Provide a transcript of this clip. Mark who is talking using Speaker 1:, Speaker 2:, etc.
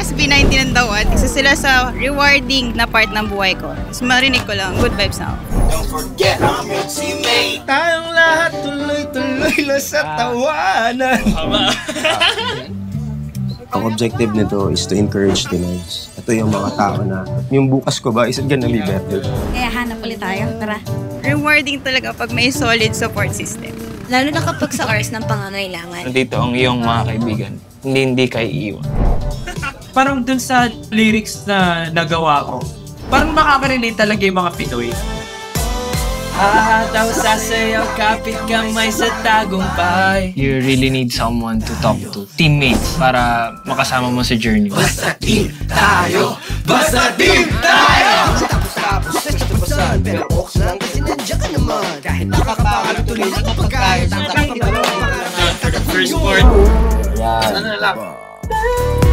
Speaker 1: SB19 ang dawan. Isa sila sa rewarding na part ng buhay ko. Tapos marinig ko lang, good vibes na ako.
Speaker 2: Don't forget I'm your teammate.
Speaker 3: Tayong lahat tuloy-tuloy lang sa tawanan.
Speaker 4: Ang objective nito is to encourage Pinoys. Ito yung mga tao na, yung bukas ko ba is gonna be better.
Speaker 5: Kaya hanap ulit tayo, tara.
Speaker 1: Rewarding talaga pag may solid support system.
Speaker 5: Lalo na kapag sa hours ng pangangailangan.
Speaker 6: Nandito ang iyong mga kaibigan. Hindi kayo iiwan.
Speaker 3: Parang dun sa lyrics na nagawa ko, parang makaka-relate talaga yung mga Pinoy. Ahataw sa sayaw, kapit kamay sa tagumpay.
Speaker 6: You really need someone to talk to. Teammates para makasama mo sa journey.
Speaker 2: Basta team tayo! Basta team tayo! Tapos pero oks lang kasi nandiyan ka naman. Kahit nakakapangalo tuloy sa pagkain.
Speaker 6: First word.
Speaker 4: Yan.